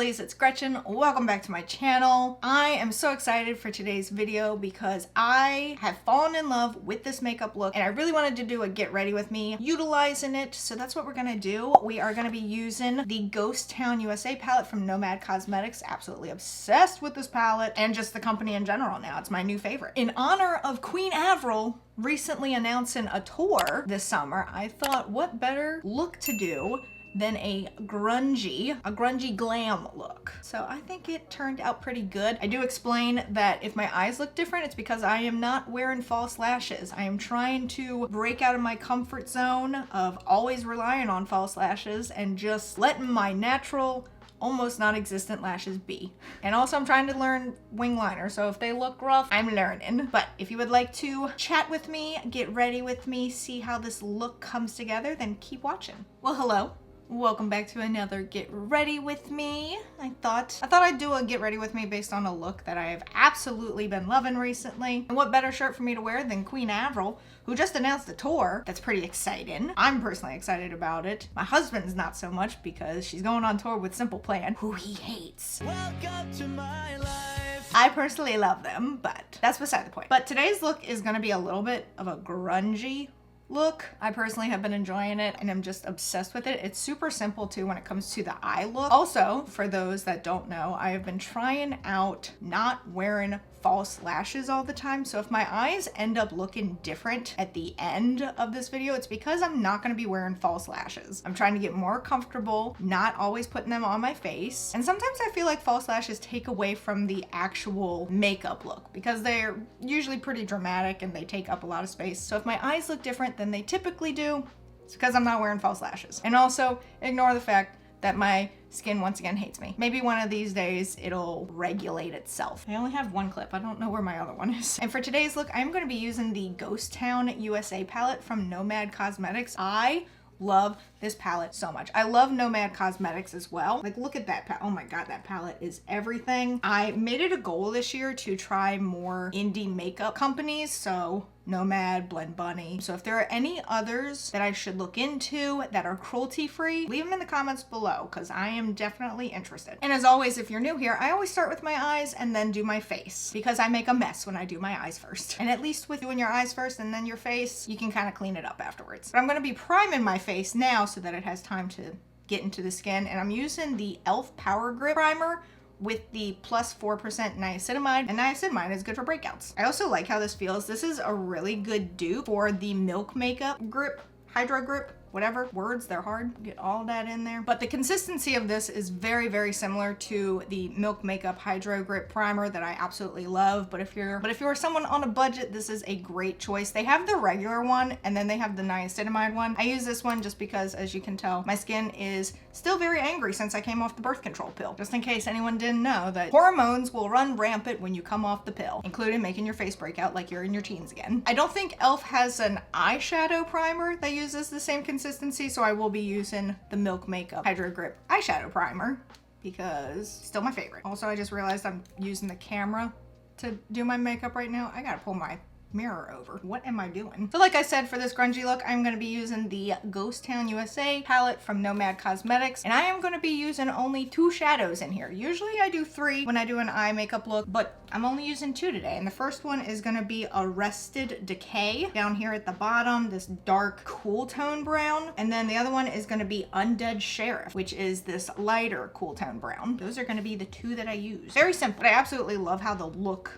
lovelies, it's Gretchen. Welcome back to my channel. I am so excited for today's video because I have fallen in love with this makeup look and I really wanted to do a get ready with me utilizing it. So that's what we're gonna do. We are gonna be using the Ghost Town USA palette from Nomad Cosmetics. Absolutely obsessed with this palette and just the company in general now. It's my new favorite. In honor of Queen Avril recently announcing a tour this summer, I thought what better look to do than a grungy glam look. So I think it turned out pretty good. I do explain that if my eyes look different, it's because I am not wearing false lashes. I am trying to break out of my comfort zone of always relying on false lashes and just letting my natural, almost non-existent lashes be. And also I'm trying to learn wing liner, so if they look rough, I'm learning. But if you would like to chat with me, get ready with me, see how this look comes together, then keep watching. Well, hello. Welcome back to another Get Ready With Me. I thought I'd do a Get Ready With Me based on a look that I have absolutely been loving recently. And what better shirt for me to wear than Queen Avril, who just announced a tour. That's pretty exciting. I'm personally excited about it. My husband's not so much because she's going on tour with Simple Plan, who he hates. Welcome to my life. I personally love them, but that's beside the point. But today's look is gonna be a little bit of a grungy look. I personally have been enjoying it and I'm just obsessed with it. It's super simple too when it comes to the eye look. Also, for those that don't know, I have been trying out not wearing false lashes all the time. So if my eyes end up looking different at the end of this video, it's because I'm not going to be wearing false lashes. I'm trying to get more comfortable, not always putting them on my face. And sometimes I feel like false lashes take away from the actual makeup look because they're usually pretty dramatic and they take up a lot of space. So if my eyes look different than they typically do, it's because I'm not wearing false lashes. And also ignore the fact that my skin once again hates me. Maybe one of these days it'll regulate itself. I only have one clip. I don't know where my other one is. And for today's look, I'm going to be using the Ghost Town USA palette from Nomad Cosmetics. I love this palette so much. I love Nomad Cosmetics as well. Like, look at that palette. Oh my god, that palette is everything. I made it a goal this year to try more indie makeup companies, so Nomad, Blend Bunny. So if there are any others that I should look into that are cruelty-free, leave them in the comments below because I am definitely interested. And as always, if you're new here, I always start with my eyes and then do my face because I make a mess when I do my eyes first. And at least with doing your eyes first and then your face, you can kind of clean it up afterwards. But I'm going to be priming my face now so that it has time to get into the skin. And I'm using the e.l.f. Power Grip Primer with the plus 4% niacinamide, and niacinamide is good for breakouts. I also like how this feels. This is a really good dupe for the Milk Makeup Grip, Hydro Grip, whatever words, they're hard, get all that in there. But the consistency of this is very, very similar to the Milk Makeup Hydro Grip Primer that I absolutely love. But if you're someone on a budget, this is a great choice. They have the regular one and then they have the niacinamide one. I use this one just because, as you can tell, my skin is still very angry since I came off the birth control pill. Just in case anyone didn't know that hormones will run rampant when you come off the pill, including making your face break out like you're in your teens again. I don't think e.l.f. has an eyeshadow primer that uses the same consistency, so I will be using the Milk Makeup Hydro Grip Eyeshadow Primer because still my favorite. Also, I just realized I'm using the camera to do my makeup right now. I gotta pull my mirror over. What am I doing? So like I said, for this grungy look, I'm going to be using the Ghost Town USA palette from Nomad Cosmetics, and I am going to be using only 2 shadows in here. Usually I do 3 when I do an eye makeup look, but I'm only using 2 today. And the first one is going to be Arrested Decay down here at the bottom, this dark cool tone brown. And then the other one is going to be Undead Sheriff, which is this lighter cool tone brown. Those are going to be the 2 that I use. Very simple, but I absolutely love how the look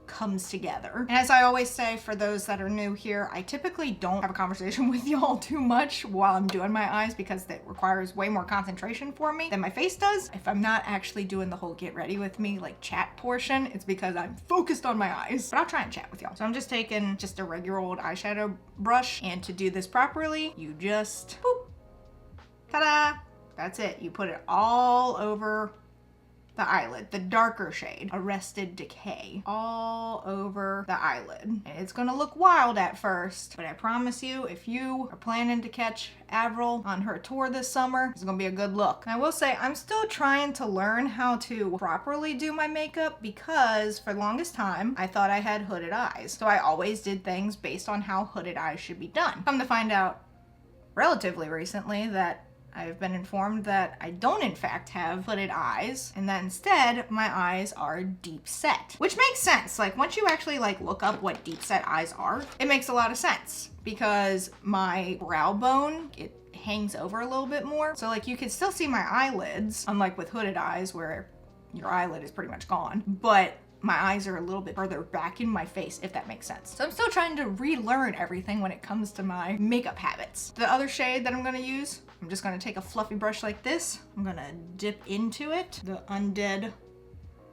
comes together. And as I always say, for those that are new here, I typically don't have a conversation with y'all too much while I'm doing my eyes because that requires way more concentration for me than my face does. If I'm not actually doing the whole get ready with me like chat portion, it's because I'm focused on my eyes. But I'll try and chat with y'all. So I'm just taking just a regular old eyeshadow brush, and to do this properly, you just boop, ta-da, that's it. You put it all over the eyelid, the darker shade, Arrested Decay, all over the eyelid. And it's gonna look wild at first, but I promise you, if you are planning to catch Avril on her tour this summer, it's gonna be a good look. And I will say, I'm still trying to learn how to properly do my makeup because for the longest time, I thought I had hooded eyes. So I always did things based on how hooded eyes should be done. Come to find out relatively recently that I've been informed that I don't in fact have hooded eyes, and that instead my eyes are deep set, which makes sense. Like once you actually like look up what deep set eyes are, it makes a lot of sense because my brow bone, it hangs over a little bit more. So like you can still see my eyelids, unlike with hooded eyes where your eyelid is pretty much gone, but my eyes are a little bit further back in my face, if that makes sense. So I'm still trying to relearn everything when it comes to my makeup habits. The other shade that I'm gonna use, I'm just gonna take a fluffy brush like this. I'm gonna dip into it, the Undead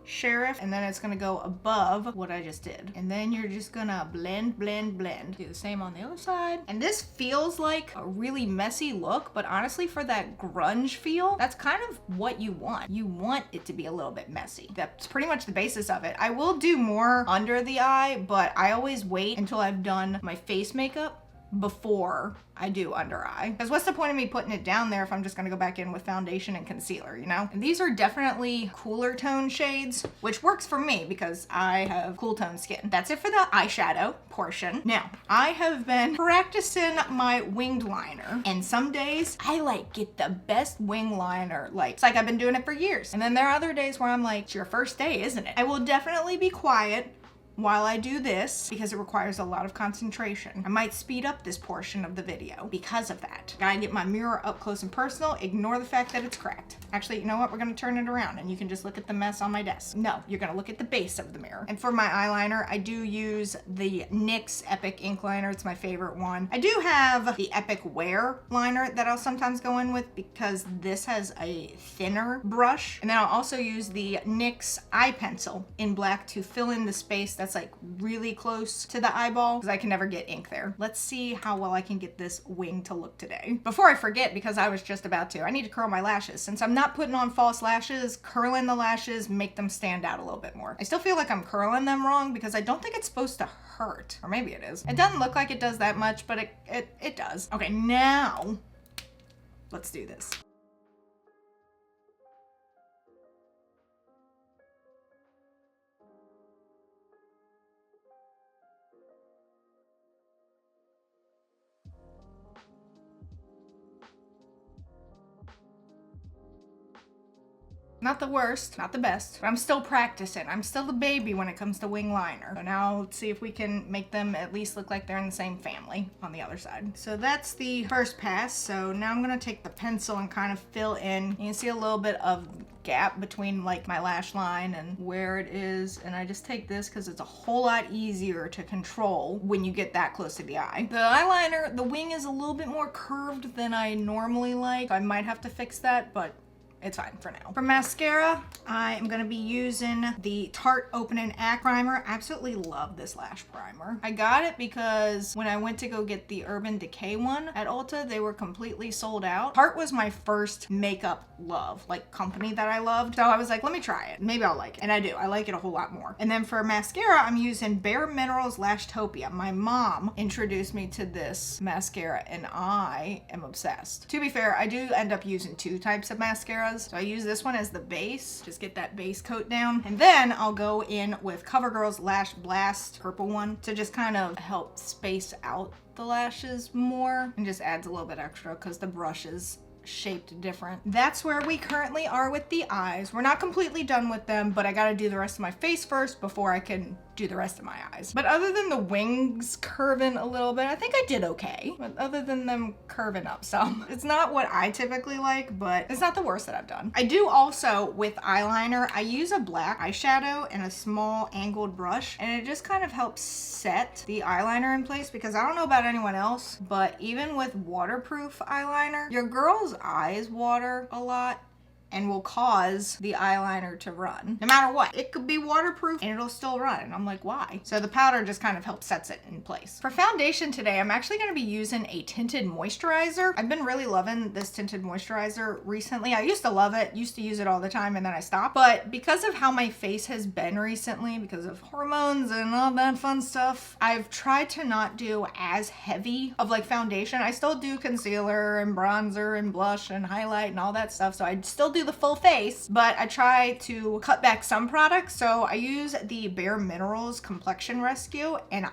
Sheriff, and then it's gonna go above what I just did. And then you're just gonna blend, blend, blend. Do the same on the other side. And this feels like a really messy look, but honestly for that grunge feel, that's kind of what you want. You want it to be a little bit messy. That's pretty much the basis of it. I will do more under the eye, but I always wait until I've done my face makeup before I do under eye. Because what's the point of me putting it down there if I'm just gonna go back in with foundation and concealer, you know? And these are definitely cooler tone shades, which works for me because I have cool tone skin. That's it for the eyeshadow portion. Now, I have been practicing my winged liner, and some days I like get the best wing liner. Like, it's like I've been doing it for years. And then there are other days where I'm like, it's your first day, isn't it? I will definitely be quiet while I do this because it requires a lot of concentration. I might speed up this portion of the video because of that. Gotta get my mirror up close and personal, ignore the fact that it's cracked. Actually, you know what? We're gonna turn it around and you can just look at the mess on my desk. No, you're gonna look at the base of the mirror. And for my eyeliner, I do use the NYX Epic ink liner. It's my favorite one. I do have the Epic Wear liner that I'll sometimes go in with because this has a thinner brush. And then I'll also use the NYX eye pencil in black to fill in the space that's like really close to the eyeball because I can never get ink there. Let's see how well I can get this wing to look today. Before I forget, because I was just about to, I need to curl my lashes. Since I'm not putting on false lashes, curling the lashes make them stand out a little bit more. I still feel like I'm curling them wrong because I don't think it's supposed to hurt, or maybe it is. It doesn't look like it does that much, but it does. Okay, now let's do this. Not the worst, not the best, but I'm still practicing. I'm still a baby when it comes to wing liner. So now let's see if we can make them at least look like they're in the same family on the other side. So that's the first pass. So now I'm gonna take the pencil and kind of fill in. You can see a little bit of gap between like my lash line and where it is. And I just take this because it's a whole lot easier to control when you get that close to the eye. The eyeliner, the wing is a little bit more curved than I normally like. So I might have to fix that, but it's fine for now. For mascara, I am gonna be using the Tarte Open and Act primer. I absolutely love this lash primer. I got it because when I went to go get the Urban Decay one at Ulta, they were completely sold out. Tarte was my first makeup love, like company that I loved. So I was like, let me try it. Maybe I'll like it. And I do. I like it a whole lot more. And then for mascara, I'm using Bare Minerals Lashtopia. My mom introduced me to this mascara and I am obsessed. To be fair, I do end up using two types of mascara. So I use this one as the base, just get that base coat down. And then I'll go in with CoverGirl's Lash Blast purple one to just kind of help space out the lashes more and just adds a little bit extra because the brush is shaped different. That's where we currently are with the eyes. We're not completely done with them, but I gotta do the rest of my face first before I can do the rest of my eyes. But other than the wings curving a little bit, I think I did okay. But other than them curving up some. It's not what I typically like, but it's not the worst that I've done. I do also, with eyeliner, I use a black eyeshadow and a small angled brush, and it just kind of helps set the eyeliner in place because I don't know about anyone else, but even with waterproof eyeliner, your girl's eyes water a lot and will cause the eyeliner to run. No matter what. It could be waterproof and it'll still run. And I'm like, why? So the powder just kind of helps sets it in place. For foundation today, I'm actually gonna be using a tinted moisturizer. I've been really loving this tinted moisturizer recently. I used to love it, used to use it all the time, and then I stopped. But because of how my face has been recently, because of hormones and all that fun stuff, I've tried to not do as heavy of like foundation. I still do concealer and bronzer and blush and highlight and all that stuff. So I still do do the full face, but I try to cut back some products. So I use the Bare Minerals Complexion Rescue, and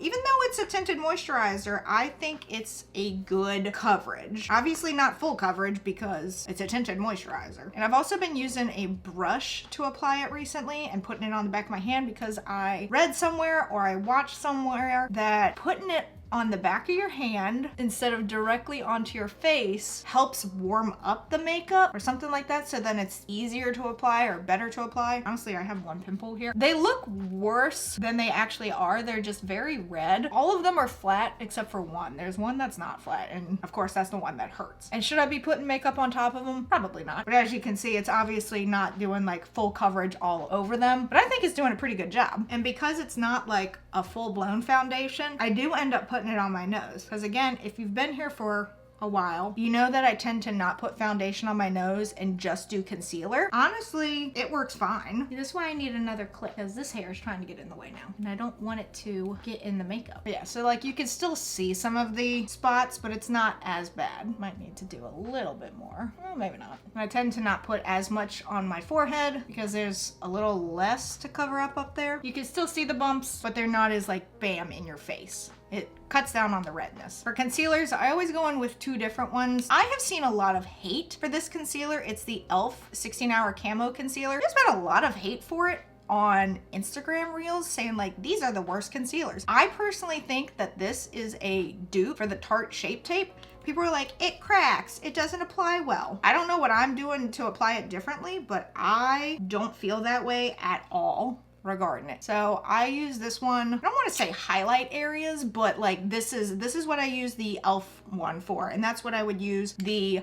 even though it's a tinted moisturizer, I think it's a good coverage. Obviously not full coverage because it's a tinted moisturizer. And I've also been using a brush to apply it recently and putting it on the back of my hand because I read somewhere or I watched somewhere that putting it on the back of your hand instead of directly onto your face helps warm up the makeup or something like that, so then it's easier to apply or better to apply. Honestly, I have one pimple here. They look worse than they actually are. They're just very red. All of them are flat except for one. There's one that's not flat, and of course that's the one that hurts. And should I be putting makeup on top of them? Probably not. But as you can see, it's obviously not doing like full coverage all over them, but I think it's doing a pretty good job. And because it's not like a full-blown foundation, I do end up putting it on my nose, because again, if you've been here for a while, you know that I tend to not put foundation on my nose and just do concealer. Honestly, it works fine. This is why I need another clip, because this hair is trying to get in the way now and I don't want it to get in the makeup. But yeah, so like you can still see some of the spots, but it's not as bad. Might need to do a little bit more. Well, maybe not. I tend to not put as much on my forehead because there's a little less to cover up there. You can still see the bumps, but they're not as like bam in your face. It cuts down on the redness. For concealers, I always go in with two different ones. I have seen a lot of hate for this concealer. It's the e.l.f. 16-Hour Camo Concealer. There's been a lot of hate for it on Instagram reels saying like, these are the worst concealers. I personally think that this is a dupe for the Tarte Shape Tape. People are like, it cracks, it doesn't apply well. I don't know what I'm doing to apply it differently, but I don't feel that way at all regarding it. So I use this one. I don't want to say highlight areas, but like this is what I use the e.l.f. one for, and that's what I would use the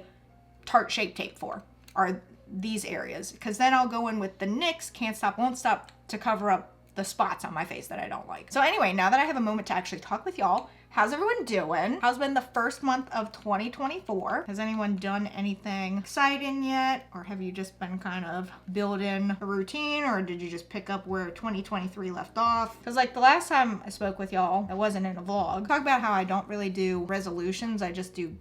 Tarte Shape Tape for, are these areas, because then I'll go in with the NYX Can't Stop Won't Stop to cover up the spots on my face that I don't like. So anyway, now that I have a moment to actually talk with y'all, how's everyone doing? How's been the first month of 2024? Has anyone done anything exciting yet? Or have you just been kind of building a routine, or did you just pick up where 2023 left off? Because like the last time I spoke with y'all, I wasn't in a vlog. Talk about how I don't really do resolutions. I just do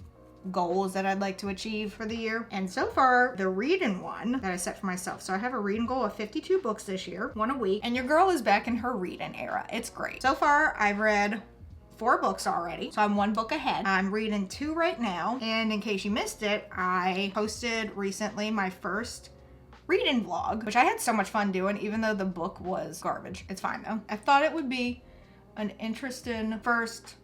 goals that I'd like to achieve for the year. And so far, the reading one that I set for myself. So I have a reading goal of 52 books this year, one a week. And your girl is back in her reading era. It's great. So far, I've read 4 books already, so I'm 1 book ahead. I'm reading 2 right now, and in case you missed it, I posted recently my first reading vlog, which I had so much fun doing, even though the book was garbage. It's fine though. I thought it would be an interesting first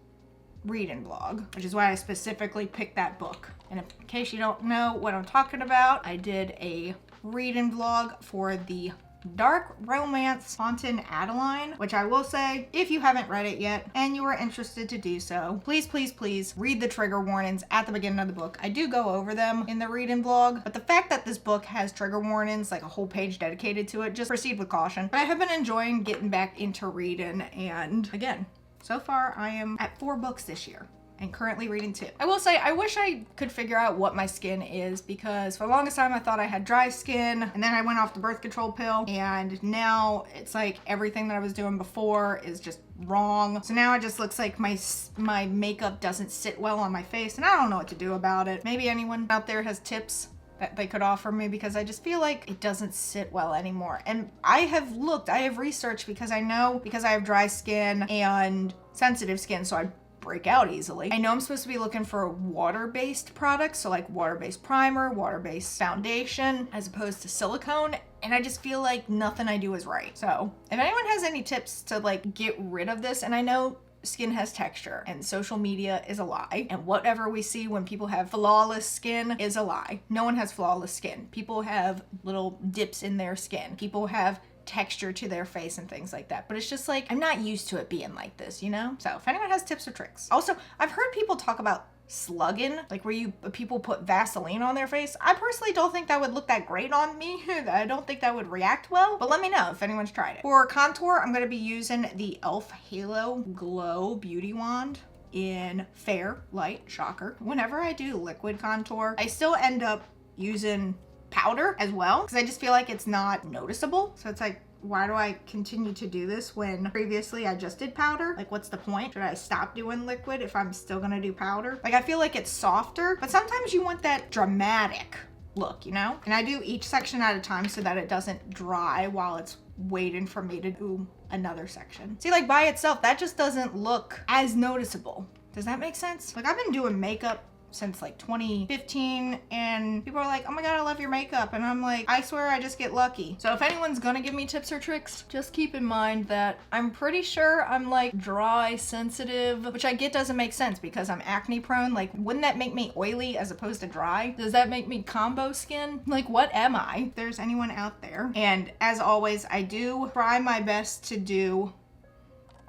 reading vlog, which is why I specifically picked that book. And in case you don't know what I'm talking about, I did a reading vlog for the dark romance Haunted Eyeliner, which I will say, if you haven't read it yet and you are interested to do so, please, please, please read the trigger warnings at the beginning of the book. I do go over them in the reading vlog, but the fact that this book has trigger warnings, like a whole page dedicated to it, just proceed with caution. But I have been enjoying getting back into reading, and again, so far I am at 4 books this year and currently reading 2. I will say, I wish I could figure out what my skin is, because for the longest time I thought I had dry skin, and then I went off the birth control pill, and now it's like everything that I was doing before is just wrong. So now it just looks like my makeup doesn't sit well on my face, and I don't know what to do about it. Maybe anyone out there has tips that they could offer me, because I just feel like it doesn't sit well anymore. And I have looked, I have researched, because I know, because I have dry skin and sensitive skin, so I break out easily. I know I'm supposed to be looking for water-based products, so like water-based primer, water-based foundation, as opposed to silicone, and I just feel like nothing I do is right. So if anyone has any tips to like get rid of this, and I know skin has texture and social media is a lie, and whatever we see when people have flawless skin is a lie. No one has flawless skin. People have little dips in their skin. People have texture to their face and things like that, but it's just like, I'm not used to it being like this, you know? So if anyone has tips or tricks. Also, I've heard people talk about slugging, like where people put Vaseline on their face. I personally don't think that would look that great on me. I don't think that would react well, but let me know if anyone's tried it. For contour, I'm going to be using the e.l.f. Halo Glow Beauty Wand in Fair Light. Shocker. Whenever I do liquid contour, I still end up using powder as well, because I just feel like it's not noticeable. So it's like, why do I continue to do this when previously I just did powder? Like, what's the point? Should I stop doing liquid if I'm still gonna do powder? Like, I feel like it's softer, but sometimes you want that dramatic look, you know? And I do each section at a time so that it doesn't dry while it's waiting for me to do another section. See, like by itself, that just doesn't look as noticeable. Does that make sense? Like I've been doing makeup since like 2015 and people are like, oh my god, I love your makeup, and I'm like, I swear I just get lucky. So if anyone's gonna give me tips or tricks, just keep in mind that I'm pretty sure I'm like dry sensitive, which I get doesn't make sense because I'm acne prone. Like wouldn't that make me oily as opposed to dry? Does that make me combo skin? Like what am I? If there's anyone out there, and as always, I do try my best to do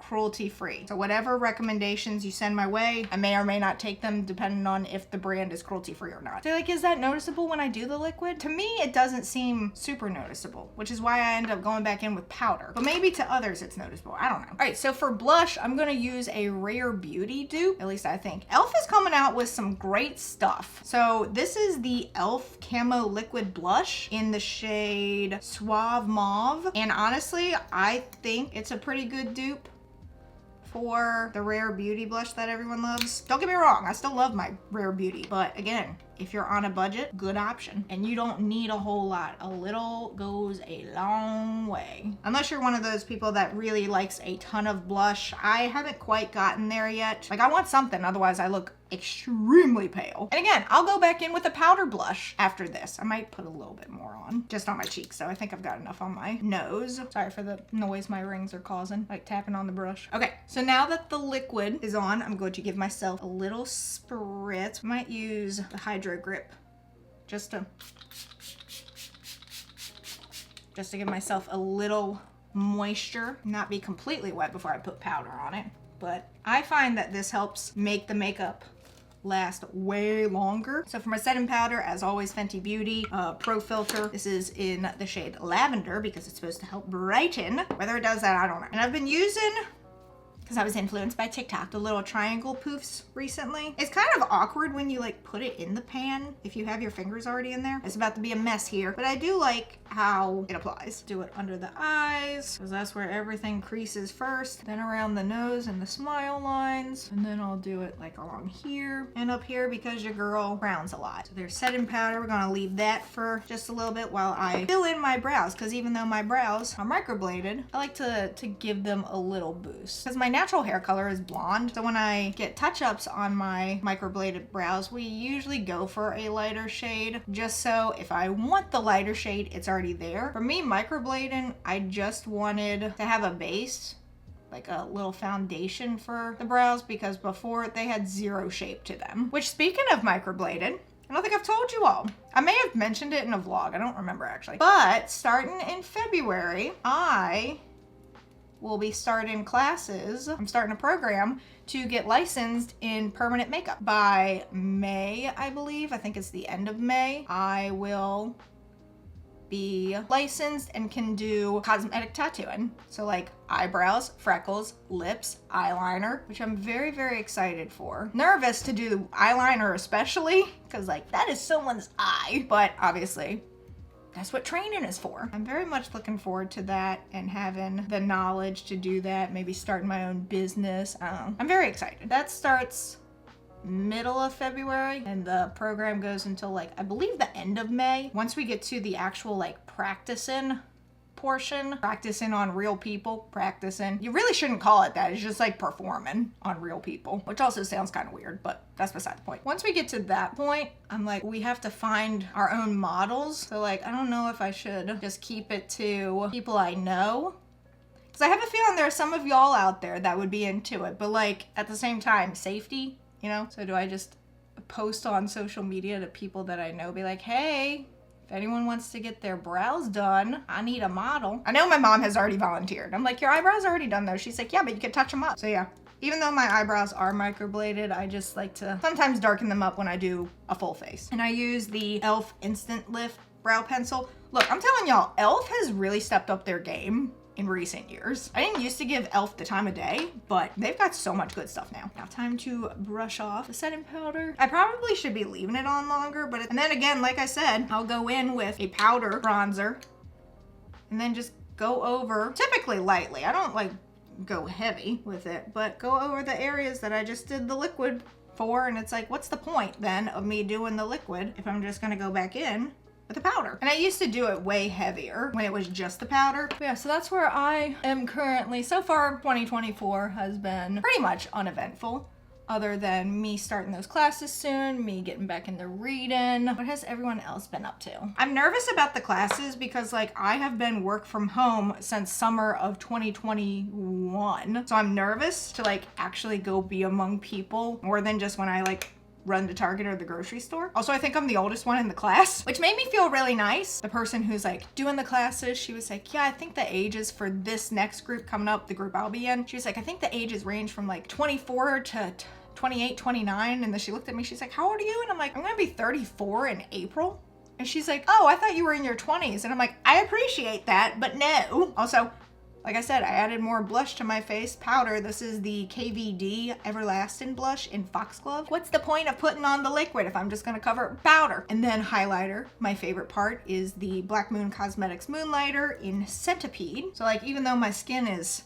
cruelty-free. So whatever recommendations you send my way, I may or may not take them depending on if the brand is cruelty-free or not. So like, is that noticeable when I do the liquid? To me, it doesn't seem super noticeable, which is why I end up going back in with powder. But maybe to others it's noticeable. I don't know. All right, so for blush, I'm gonna use a Rare Beauty dupe, at least I think. e.l.f. is coming out with some great stuff. So this is the e.l.f. Camo Liquid Blush in the shade Suave Mauve. And honestly, I think it's a pretty good dupe for the Rare Beauty blush that everyone loves. Don't get me wrong, I still love my Rare Beauty, but again, if you're on a budget, good option. And you don't need a whole lot. A little goes a long way. Unless you're one of those people that really likes a ton of blush. I haven't quite gotten there yet. Like I want something, otherwise I look extremely pale. And again, I'll go back in with a powder blush after this. I might put a little bit more on, just on my cheeks. So I think I've got enough on my nose. Sorry for the noise my rings are causing, like tapping on the brush. Okay, so now that the liquid is on, I'm going to give myself a little spritz. I might use the Hydro Grip just to give myself a little moisture, not be completely wet before I put powder on it. But I find that this helps make the makeup last way longer. So for my setting powder, as always, Fenty Beauty Pro Filter. This is in the shade Lavender because it's supposed to help brighten. Whether it does that, I don't know. And I've been using, because I was influenced by TikTok, the little triangle poofs recently. It's kind of awkward when you like put it in the pan if you have your fingers already in there. It's about to be a mess here, but I do like how it applies. Do it under the eyes, because that's where everything creases first, then around the nose and the smile lines, and then I'll do it like along here and up here because your girl frowns a lot. So there's setting powder. We're gonna leave that for just a little bit while I fill in my brows, because even though my brows are microbladed, I like to give them a little boost. Because my natural hair color is blonde, so when I get touch-ups on my microbladed brows, we usually go for a lighter shade, just so if I want the lighter shade, it's already there. For me, microblading, I just wanted to have a base, like a little foundation for the brows, because before they had zero shape to them. Which, speaking of microbladed, I don't think I've told you all. I may have mentioned it in a vlog, I don't remember actually. But starting in February, I will be starting classes. I'm starting a program to get licensed in permanent makeup. By May, I believe, I think it's the end of May, I will be licensed and can do cosmetic tattooing. So like eyebrows, freckles, lips, eyeliner, which I'm very, very excited for. Nervous to do eyeliner especially, because like that is someone's eye, but obviously that's what training is for. I'm very much looking forward to that and having the knowledge to do that, maybe starting my own business. I don't know. I'm very excited. That starts middle of February and the program goes until like, I believe the end of May. Once we get to the actual like practicing portion, practicing on real people, you really shouldn't call it that. It's just like performing on real people, which also sounds kind of weird, but that's beside the point. Once we get to that point, I'm like, we have to find our own models. So like, I don't know if I should just keep it to people I know, because I have a feeling there are some of y'all out there that would be into it, but like at the same time, safety, you know? So do I just post on social media to people that I know, be like, hey, if anyone wants to get their brows done, I need a model. I know my mom has already volunteered. I'm like, your eyebrows are already done though. She's like, yeah, but you can touch them up. So yeah, even though my eyebrows are microbladed, I just like to sometimes darken them up when I do a full face. And I use the e.l.f. Instant Lift brow pencil. Look, I'm telling y'all, e.l.f. has really stepped up their game in recent years. I didn't used to give e.l.f. the time of day, but they've got so much good stuff now. Now time to brush off the setting powder. I probably should be leaving it on longer, but and then again, like I said, I'll go in with a powder bronzer and then just go over, typically lightly. I don't like go heavy with it, but go over the areas that I just did the liquid for, and it's like, what's the point then of me doing the liquid if I'm just gonna go back in with the powder? And I used to do it way heavier when it was just the powder. But yeah, so that's where I am currently. So far, 2024 has been pretty much uneventful, other than me starting those classes soon, me getting back into reading. What has everyone else been up to? I'm nervous about the classes because like I have been work from home since summer of 2021. So I'm nervous to like actually go be among people more than just when I like run to Target or the grocery store. Also, I think I'm the oldest one in the class, which made me feel really nice. The person who's like doing the classes, she was like, yeah, I think the ages for this next group coming up, the group I'll be in, she was like, I think the ages range from like 24 to 28, 29. And then she looked at me, she's like, how old are you? And I'm like, I'm gonna be 34 in April. And she's like, oh, I thought you were in your 20s. And I'm like, I appreciate that, but no. Also, like I said, I added more blush to my face, powder. This is the KVD Everlasting blush in Foxglove. What's the point of putting on the liquid if I'm just gonna cover it with powder? And then highlighter. My favorite part is the Black Moon Cosmetics Moonlighter in Centipede. So like, even though my skin is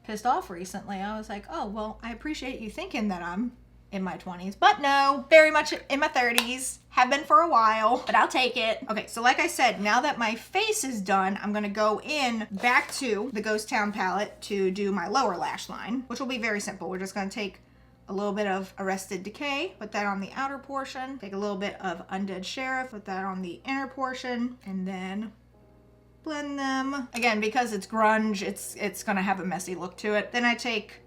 pissed off recently, I was like, oh, well, I appreciate you thinking that I'm in my 20s, but no, very much in my 30s, have been for a while, but I'll take it. Okay, so like I said, now that my face is done, I'm gonna go in back to the Ghost Town palette to do my lower lash line, which will be very simple. We're just gonna take a little bit of Arrested Decay, put that on the outer portion, take a little bit of Undead Sheriff, put that on the inner portion, and then blend them. Again, because it's grunge, it's gonna have a messy look to it. Then I take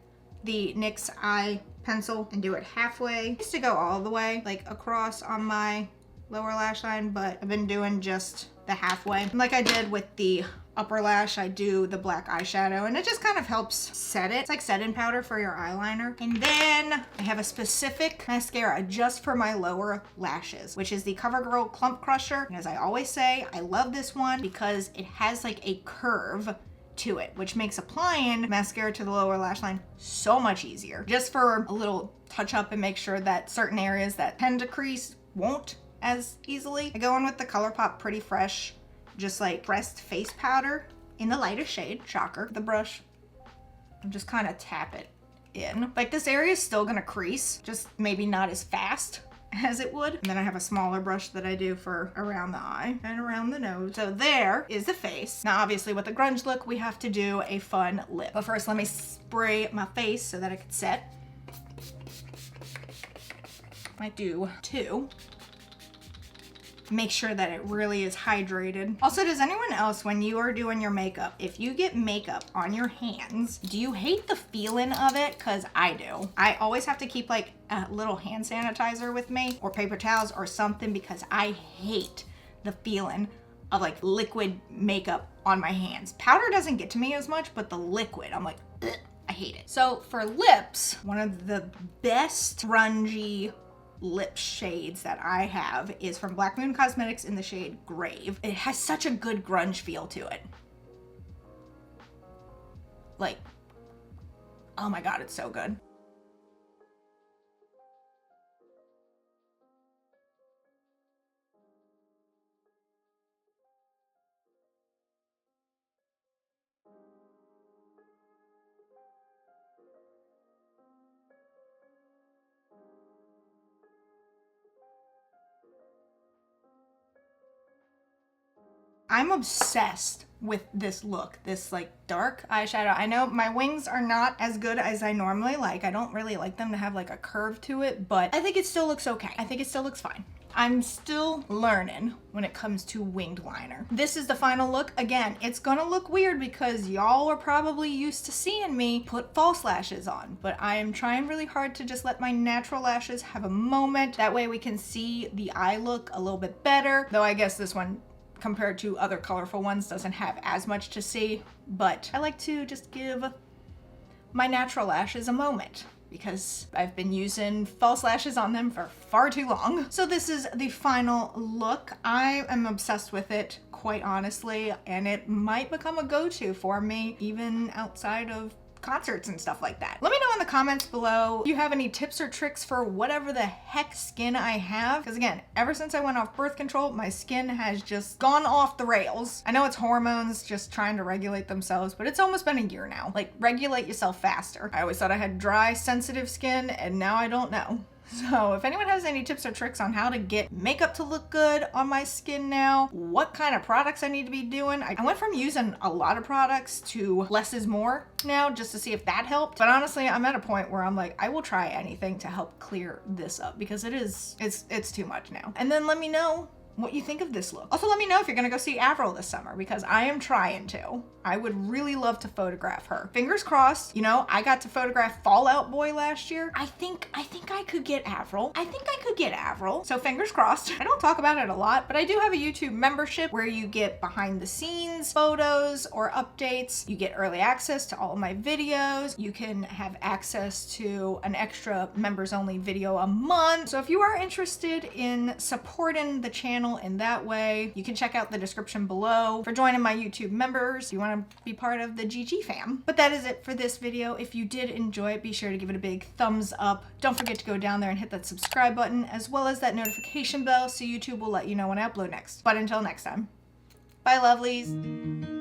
the NYX eye pencil and do it halfway. I used to go all the way, like across on my lower lash line, but I've been doing just the halfway. And like I did with the upper lash, I do the black eyeshadow, and it just kind of helps set it. It's like setting powder for your eyeliner. And then I have a specific mascara just for my lower lashes, which is the CoverGirl Clump Crusher. And as I always say, I love this one because it has like a curve to it, which makes applying mascara to the lower lash line so much easier. Just for a little touch up and make sure that certain areas that tend to crease won't as easily. I go in with the ColourPop Pretty Fresh, just like pressed face powder in the lightest shade, shocker. The brush, and just kind of tap it in. Like this area is still gonna crease, just maybe not as fast as it would. And then I have a smaller brush that I do for around the eye and around the nose. So there is the face. Now obviously with the grunge look, we have to do a fun lip. But first let me spray my face so that it can set. Might do two. Make sure that it really is hydrated. Also, does anyone else, when you are doing your makeup, if you get makeup on your hands, do you hate the feeling of it? Cause I do. I always have to keep like a little hand sanitizer with me or paper towels or something because I hate the feeling of like liquid makeup on my hands. Powder doesn't get to me as much, but the liquid, I'm like, ugh, I hate it. So for lips, one of the best grungy lip shades that I have is from Black Moon Cosmetics in the shade Grave. It has such a good grunge feel to it. Like, oh my God, it's so good. I'm obsessed with this look, this like dark eyeshadow. I know my wings are not as good as I normally like. I don't really like them to have like a curve to it, but I think it still looks okay. I think it still looks fine. I'm still learning when it comes to winged liner. This is the final look. Again, it's gonna look weird because y'all are probably used to seeing me put false lashes on, but I am trying really hard to just let my natural lashes have a moment. That way we can see the eye look a little bit better. Though I guess this one, compared to other colorful ones, doesn't have as much to see, but I like to just give my natural lashes a moment because I've been using false lashes on them for far too long. So this is the final look. I am obsessed with it, quite honestly, and it might become a go-to for me even outside of concerts and stuff like that. Let me know in the comments below if you have any tips or tricks for whatever the heck skin I have. Because again, ever since I went off birth control, my skin has just gone off the rails. I know it's hormones just trying to regulate themselves, but it's almost been a year now. Like, regulate yourself faster. I always thought I had dry, sensitive skin, and now I don't know. So if anyone has any tips or tricks on how to get makeup to look good on my skin now, what kind of products I need to be doing. I went from using a lot of products to less is more now just to see if that helped. But honestly, I'm at a point where I'm like, I will try anything to help clear this up because it's too much now. And then let me know what you think of this look. Also, let me know if you're gonna go see Avril this summer because I am trying to. I would really love to photograph her. Fingers crossed. You know, I got to photograph Fall Out Boy last year. I think I could get Avril. So fingers crossed. I don't talk about it a lot, but I do have a YouTube membership where you get behind the scenes photos or updates. You get early access to all of my videos. You can have access to an extra members only video a month. So if you are interested in supporting the channel in that way, you can check out the description below for joining my YouTube members if you want to be part of the GG fam. But that is it for this video. If you did enjoy it, be sure to give it a big thumbs up. Don't forget to go down there and hit that subscribe button as well as that notification bell so YouTube will let you know when I upload next. But until next time, bye lovelies.